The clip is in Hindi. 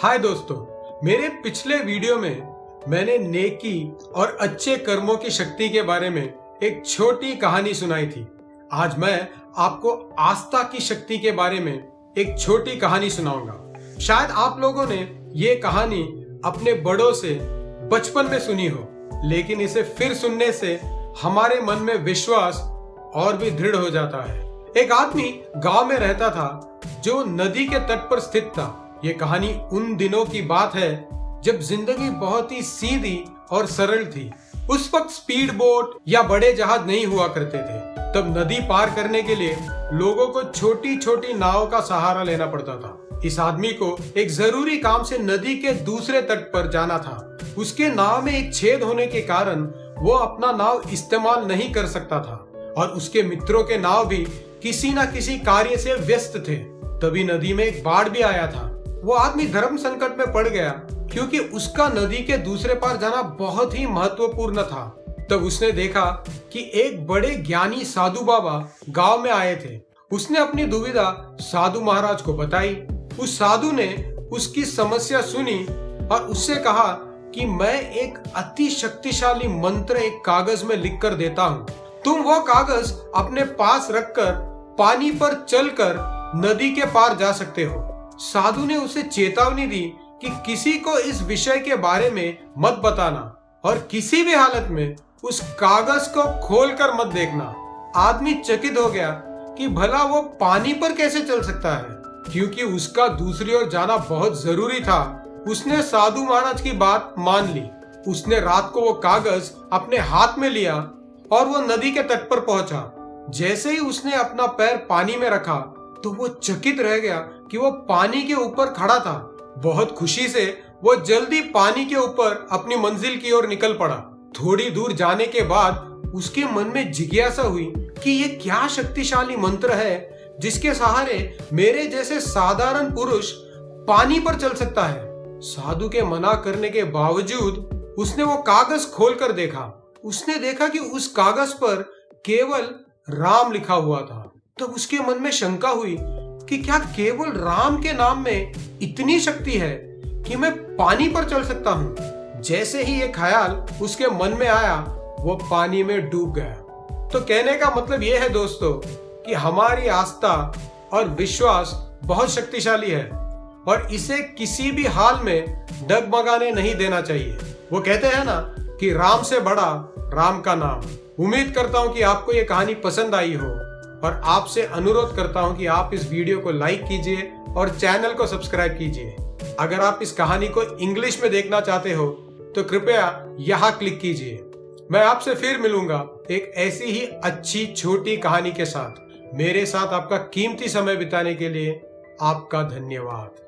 हाय दोस्तों, मेरे पिछले वीडियो में मैंने नेकी और अच्छे कर्मों की शक्ति के बारे में एक छोटी कहानी सुनाई थी। आज मैं आपको आस्था की शक्ति के बारे में एक छोटी कहानी सुनाऊंगा। शायद आप लोगों ने ये कहानी अपने बड़ों से बचपन में सुनी हो, लेकिन इसे फिर सुनने से हमारे मन में विश्वास और भी दृढ़ हो जाता है। एक आदमी गांव में रहता था जो नदी के तट पर स्थित था। ये कहानी उन दिनों की बात है जब जिंदगी बहुत ही सीधी और सरल थी। उस वक्त स्पीड बोट या बड़े जहाज नहीं हुआ करते थे। तब नदी पार करने के लिए लोगों को छोटी छोटी नाव का सहारा लेना पड़ता था। इस आदमी को एक जरूरी काम से नदी के दूसरे तट पर जाना था। उसके नाव में एक छेद होने के कारण वो अपना नाव इस्तेमाल नहीं कर सकता था और उसके मित्रों के नाव भी किसी न किसी कार्य से व्यस्त थे। तभी नदी में एक बाढ़ भी आया था। वो आदमी धर्म संकट में पड़ गया क्योंकि उसका नदी के दूसरे पार जाना बहुत ही महत्वपूर्ण था। तब उसने देखा कि एक बड़े ज्ञानी साधु बाबा गांव में आए थे। उसने अपनी दुविधा साधु महाराज को बताई। उस साधु ने उसकी समस्या सुनी और उससे कहा कि मैं एक अति शक्तिशाली मंत्र एक कागज में लिख कर देता हूँ। तुम वो कागज अपने पास रखकर पानी पर चलकर नदी के पार जा सकते हो। साधु ने उसे चेतावनी दी कि किसी को इस विषय के बारे में मत बताना और किसी भी हालत में उस कागज को खोलकर मत देखना। आदमी चकित हो गया कि भला वो पानी पर कैसे चल सकता है, क्योंकि उसका दूसरी ओर जाना बहुत जरूरी था। उसने साधु महाराज की बात मान ली। उसने रात को वो कागज अपने हाथ में लिया और वो नदी के तट पर पहुंचा। जैसे ही उसने अपना पैर पानी में रखा तो वो चकित रह गया कि वो पानी के ऊपर खड़ा था। बहुत खुशी से वो जल्दी पानी के ऊपर अपनी मंजिल की ओर निकल पड़ा। थोड़ी दूर जाने के बाद उसके मन में जिज्ञासा हुई कि ये क्या शक्तिशाली मंत्र है जिसके सहारे मेरे जैसे साधारण पुरुष पानी पर चल सकता है। साधु के मना करने के बावजूद उसने वो कागज खोलकर देखा। उसने देखा कि उस कागज पर केवल राम लिखा हुआ था। तब उसके मन में शंका हुई कि क्या केवल राम के नाम में इतनी शक्ति है कि मैं पानी पर चल सकता हूँ। जैसे ही ये ख्याल उसके मन में आया वो पानी में डूब गया। तो कहने का मतलब ये है दोस्तों कि हमारी आस्था और विश्वास बहुत शक्तिशाली है और इसे किसी भी हाल में डगमगाने नहीं देना चाहिए। वो कहते हैं ना कि राम से बड़ा राम का नाम। उम्मीद करता हूं कि आपको ये कहानी पसंद आई हो और आपसे अनुरोध करता हूं कि आप इस वीडियो को लाइक कीजिए और चैनल को सब्सक्राइब कीजिए। अगर आप इस कहानी को इंग्लिश में देखना चाहते हो तो कृपया यहाँ क्लिक कीजिए। मैं आपसे फिर मिलूंगा एक ऐसी ही अच्छी छोटी कहानी के साथ। मेरे साथ आपका कीमती समय बिताने के लिए आपका धन्यवाद।